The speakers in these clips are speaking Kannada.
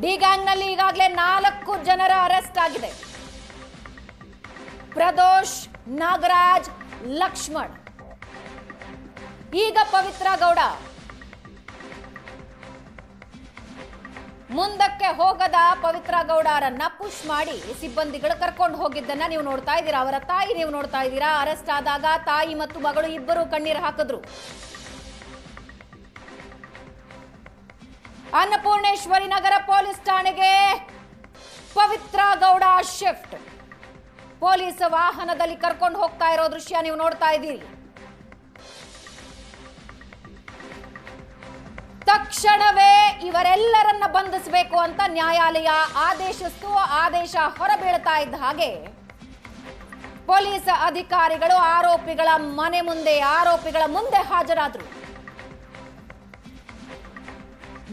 ಡಿ ಗ್ಯಾಂಗ್ನಲ್ಲಿ ಈಗಾಗಲೇ 4 ಜನರ ಅರೆಸ್ಟ್ ಆಗಿದೆ. ಪ್ರದೋಷ್, ನಾಗರಾಜ್, ಲಕ್ಷ್ಮಣ್. ಈಗ ಪವಿತ್ರ ಗೌಡ ಮುಂದಕ್ಕೆ ಹೋಗದ ಪವಿತ್ರ ಗೌಡರನ್ನ ಪುಷ್ ಮಾಡಿ ಸಿಬ್ಬಂದಿಗಳು ಕರ್ಕೊಂಡು ಹೋಗಿದ್ದನ್ನ ನೀವು ನೋಡ್ತಾ ಇದ್ದೀರಾ. ಅವರ ತಾಯಿ ನೀವು ನೋಡ್ತಾ ಇದ್ದೀರಾ. ಅರೆಸ್ಟ್ ಆದಾಗ ತಾಯಿ ಮತ್ತು ಮಗಳು ಇಬ್ಬರು ಕಣ್ಣೀರು ಹಾಕಿದ್ರು. ಅನ್ನಪೂರ್ಣೇಶ್ವರಿ ನಗರ ಪೊಲೀಸ್ ಠಾಣೆಗೆ ಪವಿತ್ರ ಗೌಡ ಶಿಫ್ಟ್. ಪೊಲೀಸ್ ವಾಹನದಲ್ಲಿ ಕರ್ಕೊಂಡು ಹೋಗ್ತಾ ಇರೋ ದೃಶ್ಯ ನೀವು ನೋಡ್ತಾ ಇದ್ದೀರಿ. ತಕ್ಷಣವೇ ಇವರೆಲ್ಲರನ್ನ ಬಂಧಿಸಬೇಕು ಅಂತ ನ್ಯಾಯಾಲಯ ಆದೇಶಿಸಿತು. ಆದೇಶ ಹೊರಬೀಳ್ತಾ ಇದ್ದ ಹಾಗೆ ಪೊಲೀಸ್ ಅಧಿಕಾರಿಗಳು ಆರೋಪಿಗಳ ಮುಂದೆ ಹಾಜರಾದರು.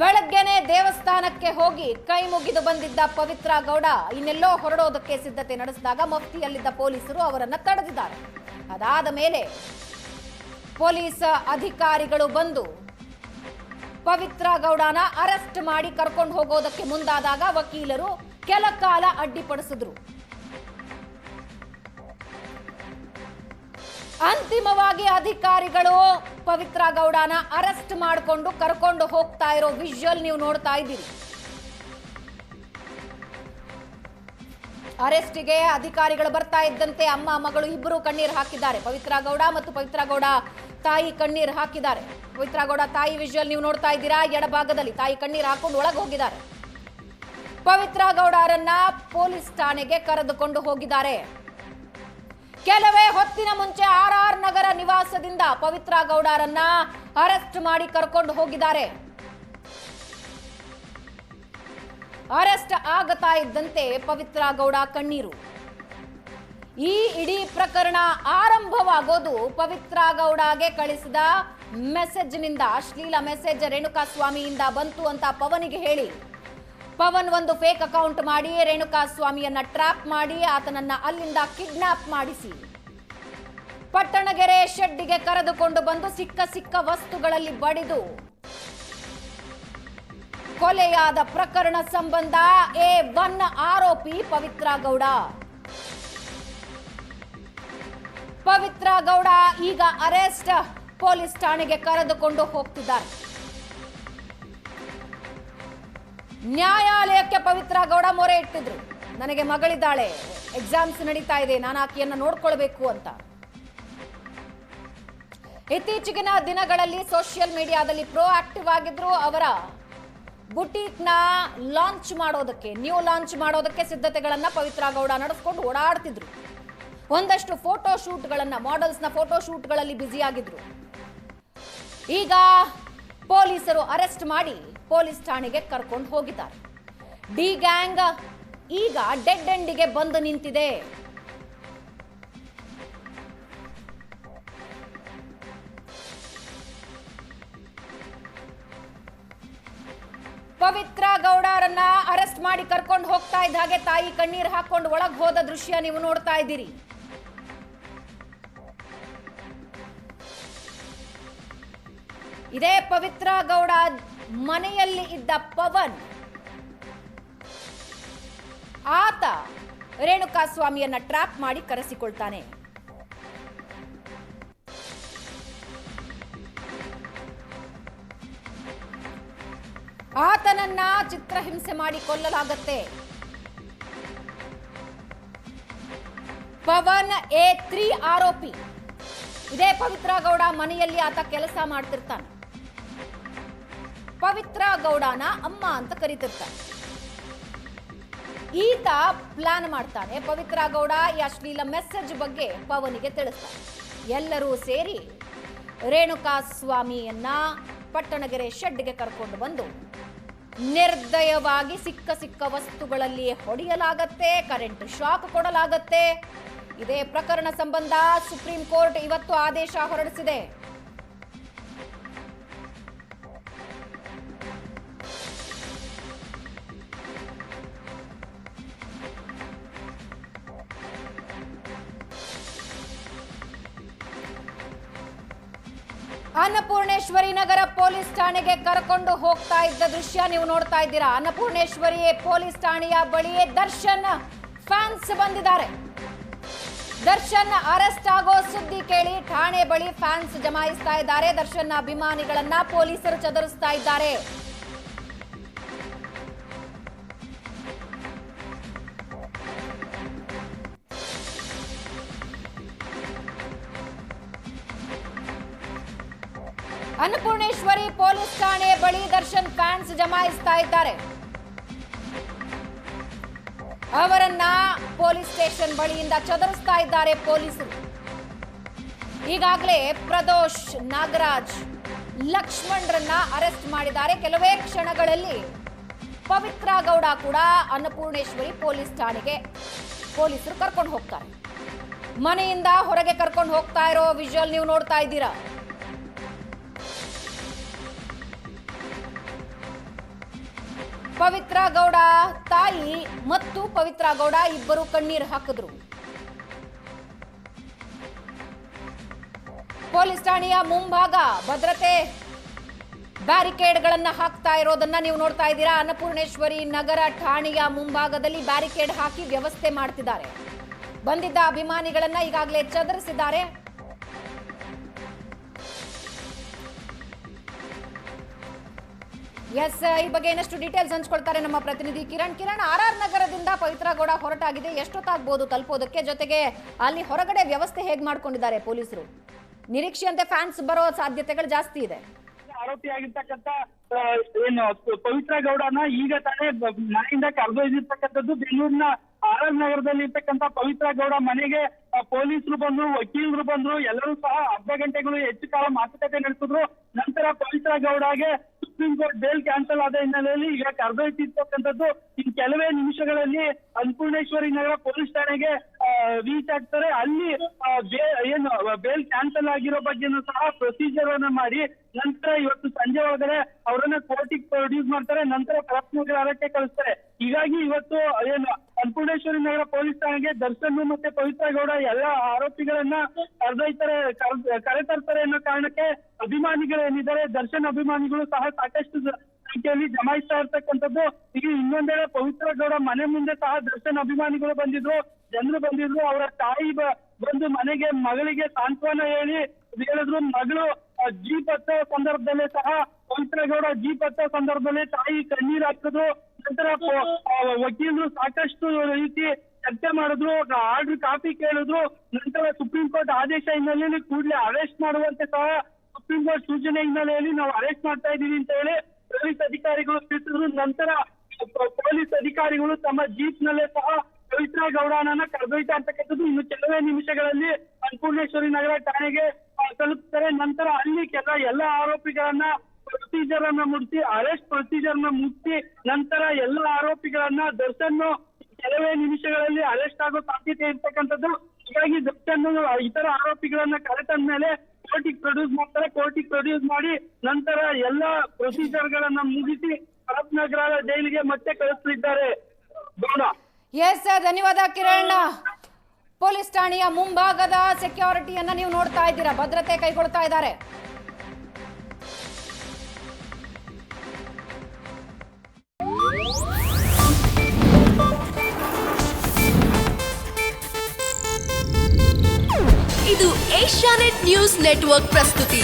ಬೆಳಗ್ಗೆನೆ ದೇವಸ್ಥಾನಕ್ಕೆ ಹೋಗಿ ಕೈ ಮುಗಿದು ಬಂದಿದ್ದ ಪವಿತ್ರ ಗೌಡ ಇನ್ನೆಲ್ಲೋ ಹೊರಡೋದಕ್ಕೆ ಸಿದ್ಧತೆ ನಡೆಸಿದಾಗ ಮಫ್ತಿಯಲ್ಲಿದ್ದ ಪೊಲೀಸರು ಅವರನ್ನ ತಡೆದಿದ್ದಾರೆ. ಅದಾದ ಮೇಲೆ ಪೊಲೀಸ್ ಅಧಿಕಾರಿಗಳು ಬಂದು ಪವಿತ್ರ ಗೌಡನ ಅರೆಸ್ಟ್ ಮಾಡಿ ಕರ್ಕೊಂಡು ಹೋಗೋದಕ್ಕೆ ಮುಂದಾದಾಗ ವಕೀಲರು ಕೆಲ ಕಾಲ ಅಡ್ಡಿಪಡಿಸಿದ್ರು. ಅಂತಿಮವಾಗಿ ಅಧಿಕಾರಿಗಳು ಪವಿತ್ರ ಗೌಡನ ಅರೆಸ್ಟ್ ಮಾಡಿಕೊಂಡು ಕರ್ಕೊಂಡು ಹೋಗ್ತಾ ಇರೋ ವಿಜುವಲ್ ನೀವು ನೋಡ್ತಾ ಇದ್ದೀರಿ. ಅರೆಸ್ಟಿಗೆ ಅಧಿಕಾರಿಗಳು ಬರ್ತಾ ಇದ್ದಂತೆ ಅಮ್ಮ ಮಗಳು ಇಬ್ಬರು ಕಣ್ಣೀರು ಹಾಕಿದ್ದಾರೆ. ಪವಿತ್ರ ಗೌಡ ಮತ್ತು ಪವಿತ್ರ ಗೌಡ ತಾಯಿ ಕಣ್ಣೀರು ಹಾಕಿದ್ದಾರೆ. ಪವಿತ್ರ ಗೌಡ ತಾಯಿ ವಿಜುವಲ್ ನೀವು ನೋಡ್ತಾ ಇದ್ದೀರಾ. ಎಡಭಾಗದಲ್ಲಿ ತಾಯಿ ಕಣ್ಣೀರು ಹಾಕೊಂಡು ಒಳಗೆ ಹೋಗಿದ್ದಾರೆ. ಪವಿತ್ರ ಗೌಡರನ್ನ ಪೊಲೀಸ್ ಠಾಣೆಗೆ ಕರೆದುಕೊಂಡು ಹೋಗಿದ್ದಾರೆ. ಕೆಲವೇ ಹೊತ್ತಿನ ಮುಂಚೆ RR ನಗರ ನಿವಾಸದಿಂದ ಪವಿತ್ರ ಗೌಡರನ್ನ ಅರೆಸ್ಟ್ ಮಾಡಿ ಕರ್ಕೊಂಡು ಹೋಗಿದ್ದಾರೆ. ಅರೆಸ್ಟ್ ಆಗತಾ ಇದ್ದಂತೆ ಪವಿತ್ರ ಗೌಡ ಕಣ್ಣೀರು. ಈ ಇಡೀ ಪ್ರಕರಣ ಆರಂಭವಾಗೋದು ಪವಿತ್ರ ಗೌಡಗೆ ಕಳಿಸಿದ ಮೆಸೇಜ್ನಿಂದ. ಅಶ್ಲೀಲ ಮೆಸೇಜ್ ರೇಣುಕಾ ಸ್ವಾಮಿಯಿಂದ ಬಂತು ಅಂತ ಪವನಿಗೆ ಹೇಳಿ ಪವನ್ ಒಂದು ಫೇಕ್ ಅಕೌಂಟ್ ಮಾಡಿ ರೇಣುಕಾ ಸ್ವಾಮಿಯನ್ನ ಟ್ರ್ಯಾಪ್ ಮಾಡಿ ಆತನನ್ನ ಅಲ್ಲಿಂದ ಕಿಡ್ನಾಪ್ ಮಾಡಿಸಿ ಪಟ್ಟಣಗೆರೆ ಶೆಡ್ಡಿಗೆ ಕರೆದುಕೊಂಡು ಬಂದು ಸಿಕ್ಕ ವಸ್ತುಗಳಲ್ಲಿ ಬಡಿದು ಕೊಲೆಯಾದ ಪ್ರಕರಣ ಸಂಬಂಧ A1 ಆರೋಪಿ ಪವಿತ್ರ ಗೌಡ. ಪವಿತ್ರ ಗೌಡ ಈಗ ಅರೆಸ್ಟ್ ಪೊಲೀಸ್ ಠಾಣೆಗೆ ಕರೆದುಕೊಂಡು ಹೋಗ್ತಿದ್ದಾರೆ. ನ್ಯಾಯಾಲಯಕ್ಕೆ ಪವಿತ್ರ ಗೌಡ ಮೊರೆ ಇಟ್ಟಿದ್ರು. ನನಗೆ ಮಗಳಿದ್ದಾಳೆ, ಎಕ್ಸಾಮ್ಸ್ ನಡೀತಾ ಇದೆ, ನಾನು ಆಕೆಯನ್ನ ನೋಡ್ಕೊಳ್ಬೇಕು ಅಂತ. ಇತ್ತೀಚೆಗಿನ ದಿನಗಳಲ್ಲಿ ಸೋಷಿಯಲ್ ಮೀಡಿಯಾದಲ್ಲಿ ಪ್ರೋ ಆಕ್ಟಿವ್ ಆಗಿದ್ರು. ಅವರ ಬುಟೀಕ್ ನ ನ್ಯೂ ಲಾಂಚ್ ಮಾಡೋದಕ್ಕೆ ಸಿದ್ಧತೆಗಳನ್ನ ಪವಿತ್ರ ಗೌಡ ನಡೆಸ್ಕೊಂಡು ಓಡಾಡ್ತಿದ್ರು. ಒಂದಷ್ಟು ಫೋಟೋ ಶೂಟ್ಗಳನ್ನ ಮಾಡೆಲ್ಸ್ ನ ಫೋಟೋ ಶೂಟ್ಗಳಲ್ಲಿ ಬ್ಯುಸಿ ಆಗಿದ್ರು. ಈಗ ಪೊಲೀಸರು ಅರೆಸ್ಟ್ ಮಾಡಿ ಪೊಲೀಸ್ ಠಾಣೆಗೆ ಕರ್ಕೊಂಡು ಹೋಗಿದ್ದಾರೆ. ಡಿ ಗ್ಯಾಂಗ್ ಈಗ ಡೆಡ್ ಎಂಡಿಗೆ ಬಂದು ನಿಂತಿದೆ. ಪವಿತ್ರ ಗೌಡರನ್ನ ಅರೆಸ್ಟ್ ಮಾಡಿ ಕರ್ಕೊಂಡು ಹೋಗ್ತಾ ಇದ್ದ ಹಾಗೆ ತಾಯಿ ಕಣ್ಣೀರು ಹಾಕೊಂಡು ಒಳಗೆ ಹೋದ ದೃಶ್ಯ ನೀವು ನೋಡ್ತಾ ಇದ್ದೀರಿ. ಇದೇ ಪವಿತ್ರ ಗೌಡ ಮನೆಯಲ್ಲಿ ಇದ್ದ ಪವನ್, ಆತ ರೇಣುಕಾ ಸ್ವಾಮಿಯನ್ನ ಟ್ರ್ಯಾಪ್ ಮಾಡಿ ಕರೆಸಿಕೊಳ್ತಾನೆ. ಆತನನ್ನ ಚಿತ್ರಹಿಂಸೆ ಮಾಡಿ ಕೊಲ್ಲಲಾಗತ್ತೆ. ಪವನ್ A3 ಆರೋಪಿ. ಇದೇ ಪವಿತ್ರ ಗೌಡ ಮನೆಯಲ್ಲಿ ಆತ ಕೆಲಸ ಮಾಡ್ತಿರ್ತಾನೆ. ಪವಿತ್ರ ಗೌಡನ ಅಮ್ಮ ಅಂತ ಕರೀತಿರ್ತಾನೆ. ಈತ ಪ್ಲಾನ್ ಮಾಡ್ತಾನೆ. ಪವಿತ್ರ ಗೌಡ ಈ ಅಶ್ಲೀಲ ಮೆಸೇಜ್ ಬಗ್ಗೆ ಪವನಿಗೆ ತಿಳಿಸ್ತಾನೆ. ಎಲ್ಲರೂ ಸೇರಿ ರೇಣುಕಾ ಸ್ವಾಮಿಯನ್ನ ಪಟ್ಟಣಗೆರೆ ಶೆಡ್ಗೆ ಕರ್ಕೊಂಡು ಬಂದು ನಿರ್ದಯವಾಗಿ ಸಿಕ್ಕ ವಸ್ತುಗಳಲ್ಲಿ ಹೊಡೆಯಲಾಗತ್ತೆ, ಕರೆಂಟ್ ಶಾಕ್ ಕೊಡಲಾಗತ್ತೆ. ಇದೇ ಪ್ರಕರಣ ಸಂಬಂಧ ಸುಪ್ರೀಂ ಕೋರ್ಟ್ ಇವತ್ತು ಆದೇಶ ಹೊರಡಿಸಿದೆ. ಅನ್ನಪೂರ್ಣೇಶ್ವರಿ ನಗರ ಪೊಲೀಸ್ ಠಾಣೆಗೆ ಕರ್ಕೊಂಡು ಹೋಗ್ತಾ ಇದ್ದ ದೃಶ್ಯ ನೀವು ನೋಡ್ತಾ ಇದ್ದೀರಾ. ಅನ್ನಪೂರ್ಣೇಶ್ವರಿ ಪೊಲೀಸ್ ಠಾಣೆಯ ಬಳಿಯೇ ದರ್ಶನ್ ಫ್ಯಾನ್ಸ್ ಬಂದಿದ್ದಾರೆ. ದರ್ಶನ್ ಅರೆಸ್ಟ್ ಆಗೋ ಸುದ್ದಿ ಕೇಳಿ ಠಾಣೆ ಬಳಿ ಫ್ಯಾನ್ಸ್ ಜಮಾಯಿಸ್ತಾ ಇದ್ದಾರೆ. ದರ್ಶನ್ ಅಭಿಮಾನಿಗಳನ್ನ ಪೊಲೀಸರು ಚದುರಿಸ್ತಾ ಇದ್ದಾರೆ. ಅನ್ನಪೂರ್ಣೇಶ್ವರಿ ಪೊಲೀಸ್ ಠಾಣೆ ಬಳಿ ದರ್ಶನ್ ಫ್ಯಾನ್ಸ್ ಜಮಾಯಿಸ್ತಾ ಇದ್ದಾರೆ. ಅವರನ್ನ ಪೊಲೀಸ್ ಸ್ಟೇಷನ್ ಬಳಿಯಿಂದ ಚದುರಿಸ್ತಾ ಇದ್ದಾರೆ ಪೊಲೀಸರು. ಈಗಾಗಲೇ ಪ್ರದೋಷ್, ನಾಗರಾಜ್, ಲಕ್ಷ್ಮಣ್ರನ್ನ ಅರೆಸ್ಟ್ ಮಾಡಿದ್ದಾರೆ. ಕೆಲವೇ ಕ್ಷಣಗಳಲ್ಲಿ ಪವಿತ್ರ ಗೌಡ ಕೂಡ ಅನ್ನಪೂರ್ಣೇಶ್ವರಿ ಪೊಲೀಸ್ ಠಾಣೆಗೆ ಪೊಲೀಸರು ಕರ್ಕೊಂಡು ಹೋಗ್ತಾರೆ. ಮನೆಯಿಂದ ಹೊರಗೆ ಕರ್ಕೊಂಡು ಹೋಗ್ತಾ ಇರೋ ವಿಜುವಲ್ ನೀವು ನೋಡ್ತಾ ಇದ್ದೀರಾ. ಪವಿತ್ರ ಗೌಡ ತಾಯಿ ಮತ್ತು ಪವಿತ್ರ ಗೌಡ ಇಬ್ಬರು ಕಣ್ಣೀರು ಹಾಕಿದ್ರು. ಪೊಲೀಸ್ ಠಾಣೆಯ ಮುಂಭಾಗ ಭದ್ರತೆ ಬ್ಯಾರಿಕೇಡ್ಗಳನ್ನ ಹಾಕ್ತಾ ಇರೋದನ್ನ ನೀವು ನೋಡ್ತಾ ಇದ್ದೀರಾ. ಅನ್ನಪೂರ್ಣೇಶ್ವರಿ ನಗರ ಠಾಣೆಯ ಮುಂಭಾಗದಲ್ಲಿ ಬ್ಯಾರಿಕೇಡ್ ಹಾಕಿ ವ್ಯವಸ್ಥೆ ಮಾಡ್ತಿದ್ದಾರೆ. ಬಂದಿದ್ದ ಅಭಿಮಾನಿಗಳನ್ನ ಈಗಾಗಲೇ ಚದುರಿಸಿದ್ದಾರೆ. ಎಸ್, ಈ ಬಗ್ಗೆ ಇನ್ನಷ್ಟು ಡೀಟೇಲ್ಸ್ ಹಂಚ್ಕೊಳ್ತಾರೆ ನಮ್ಮ ಪ್ರತಿನಿಧಿ ಕಿರಣ್. ಆರ್ ನಗರದಿಂದ ಪವಿತ್ರ ಗೌಡ ಹೊರಟಾಗಿದೆ, ಎಷ್ಟೊತ್ತಾಗಬಹುದು ತಲುಪೋದಕ್ಕೆ? ಜೊತೆಗೆ ಅಲ್ಲಿ ಹೊರಗಡೆ ವ್ಯವಸ್ಥೆ ಹೇಗೆ ಮಾಡ್ಕೊಂಡಿದ್ದಾರೆ ಪೊಲೀಸರು? ನಿರೀಕ್ಷೆಯಂತೆ ಫ್ಯಾನ್ಸ್ ಬರೋ ಸಾಧ್ಯತೆಗಳು ಜಾಸ್ತಿ ಇದೆ. ಆರೋಪಿಯಾಗಿರ್ತಕ್ಕಂಥ ಏನು ಪವಿತ್ರ ಗೌಡನ ಈಗ ತಾನೇ ಮನೆಯಿಂದ ಕರೆದೊಯ್ದಿರ್ತಕ್ಕಂಥದ್ದು ಬೆಂಗಳೂರಿನ ಆರ್ ನಗರದಲ್ಲಿ ಇರ್ತಕ್ಕಂಥ ಪವಿತ್ರ ಗೌಡ ಮನೆಗೆ ಪೊಲೀಸರು ಬಂದ್ರು, ವಕೀಲರು ಬಂದ್ರು, ಎಲ್ಲರೂ ಸಹ ಅರ್ಧ ಗಂಟೆಗಳು ಹೆಚ್ಚು ಕಾಲ ಮಾತುಕತೆ ನಡೆಸಿದ್ರು. ನಂತರ ಪವಿತ್ರ ಗೌಡಗೆ ಸುಪ್ರೀಂ ಕೋರ್ಟ್ ಬೇಲ್ ಕ್ಯಾನ್ಸಲ್ ಆದ ಹಿನ್ನೆಲೆಯಲ್ಲಿ ಈಗ ಕರೆದೊಯ್ತಿರ್ತಕ್ಕಂಥದ್ದು ಇನ್ ಕೆಲವೇ ನಿಮಿಷಗಳಲ್ಲಿ ಅನ್ನಪೂರ್ಣೇಶ್ವರಿ ನಗರ ಪೊಲೀಸ್ ಠಾಣೆಗೆ ರೀಚ್ ಆಗ್ತಾರೆ. ಅಲ್ಲಿ ಏನು ಬೇಲ್ ಕ್ಯಾನ್ಸಲ್ ಆಗಿರೋ ಬಗ್ಗೆನೂ ಸಹ ಪ್ರೊಸೀಜರ್ ಅನ್ನ ಮಾಡಿ ನಂತರ ಇವತ್ತು ಸಂಜೆ ಒಳಗಡೆ ಅವರನ್ನ ಕೋರ್ಟಿಗೆ ಪ್ರೊಡ್ಯೂಸ್ ಮಾಡ್ತಾರೆ. ನಂತರ ಪ್ರಶ್ನೆಗಾರಕ್ಕೆ ಕಳಿಸ್ತಾರೆ. ಹೀಗಾಗಿ ಇವತ್ತು ಏನು ಅನ್ನಪೂರ್ಣೇಶ್ವರಿ ನಗರ ಪೊಲೀಸ್ ಠಾಣೆಗೆ ದರ್ಶನ್ ಮತ್ತೆ ಪವಿತ್ರ ಗೌಡ ಎಲ್ಲ ಆರೋಪಿಗಳನ್ನ ಕರೆತರ್ತಾರೆ ಅನ್ನೋ ಕಾರಣಕ್ಕೆ ಅಭಿಮಾನಿಗಳೇನಿದ್ದಾರೆ, ದರ್ಶನ್ ಅಭಿಮಾನಿಗಳು ಸಹ ಸಾಕಷ್ಟು ಸಂಖ್ಯೆಯಲ್ಲಿ ಜಮಾಯಿಸ್ತಾ ಇರ್ತಕ್ಕಂಥದ್ದು. ಈಗ ಇನ್ನೊಂದೆಡೆ ಪವಿತ್ರ ಗೌಡ ಮನೆ ಮುಂದೆ ಸಹ ದರ್ಶನ್ ಅಭಿಮಾನಿಗಳು ಬಂದಿದ್ರು, ಜನರು ಬಂದಿದ್ರು. ಅವರ ತಾಯಿ ಬಂದು ಮನೆಗೆ ಮಗಳಿಗೆ ಸಾಂತ್ವನ ಹೇಳಿದ್ರು. ಮಗಳು ಜೀಪ್ ಹತ್ತೋ ಸಂದರ್ಭದಲ್ಲೇ ಸಹ ಪವಿತ್ರ ಗೌಡ ಜೀಪ್ ಹತ್ತೋ ಸಂದರ್ಭದಲ್ಲಿ ತಾಯಿ ಕಣ್ಣೀರ್ ಹಾಕಿದ್ರು. ನಂತರ ವಕೀಲರು ಸಾಕಷ್ಟು ರೀತಿ ಚರ್ಚೆ ಮಾಡಿದ್ರು, ಆರ್ಡರ್ ಕಾಪಿ ಕೇಳಿದ್ರು. ನಂತರ ಸುಪ್ರೀಂ ಕೋರ್ಟ್ ಆದೇಶ ಹಿನ್ನೆಲೆಯಲ್ಲಿ ಕೂಡಲೇ ಅರೆಸ್ಟ್ ಮಾಡುವಂತೆ ಸಹ ಸುಪ್ರೀಂ ಕೋರ್ಟ್ ಸೂಚನೆ ಹಿನ್ನೆಲೆಯಲ್ಲಿ ನಾವು ಅರೆಸ್ಟ್ ಮಾಡ್ತಾ ಇದೀವಿ ಅಂತ ಹೇಳಿ ಪೊಲೀಸ್ ಅಧಿಕಾರಿಗಳು ತಿಳಿಸಿದ್ರು. ನಂತರ ಪೊಲೀಸ್ ಅಧಿಕಾರಿಗಳು ತಮ್ಮ ಜೀಪ್ ನಲ್ಲೇ ಸಹ ಪವಿತ್ರ ಗೌಡನನ್ನ ಕರೆದೊಯ್ತಾ ಇರ್ತಕ್ಕಂಥದ್ದು ಇನ್ನು ಕೆಲವೇ ನಿಮಿಷಗಳಲ್ಲಿ ಅನ್ನಪೂರ್ಣೇಶ್ವರಿ ನಗರ ಠಾಣೆಗೆ ತಲುಪ್ತಾರೆ. ನಂತರ ಅಲ್ಲಿ ಎಲ್ಲ ಆರೋಪಿಗಳನ್ನ ಪ್ರೊಸೀಜರ್ ಅನ್ನ ಮುಗಿಸಿ ಅರೆಸ್ಟ್ ಪ್ರೊಸೀಜರ್ ನ ಮುಗಿಸಿ ನಂತರ ಎಲ್ಲ ಆರೋಪಿಗಳನ್ನ ದರ್ಶನ್ ಕೆಲವೇ ನಿಮಿಷಗಳಲ್ಲಿ ಅರೆಸ್ಟ್ ಆಗೋ ಸಾಧ್ಯತೆ ಇರ್ತಕ್ಕಂಥದ್ದು. ಹೀಗಾಗಿ ದರ್ಶನ್ ಇತರ ಆರೋಪಿಗಳನ್ನ ಕರೆತಂದ ಮೇಲೆ ಕೋರ್ಟಿಗೆ ಪ್ರೊಡ್ಯೂಸ್ ಮಾಡ್ತಾರೆ. ಕೋರ್ಟಿಗೆ ಪ್ರೊಡ್ಯೂಸ್ ಮಾಡಿ ನಂತರ ಎಲ್ಲ ಪ್ರೊಸೀಜರ್ ಗಳನ್ನ ಮುಗಿಸಿ ನಗರ ಜೈಲಿಗೆ ಮತ್ತೆ ಕಳಿಸಲಿದ್ದಾರೆ. ಎಸ್, ಧನ್ಯವಾದ ಕಿರಣ್. ಪೊಲೀಸ್ ಠಾಣೆಯ ಮುಂಭಾಗದ ಸೆಕ್ಯೂರಿಟಿಯನ್ನ ನೀವು ನೋಡ್ತಾ ಇದ್ದೀರಾ, ಭದ್ರತೆ ಕೈಗೊಳ್ತಾ ಇದ್ದಾರೆ. ಇದು ಏಷ್ಯಾನೆಟ್ ನ್ಯೂಸ್ ನೆಟ್ವರ್ಕ್ ಪ್ರಸ್ತುತಿ.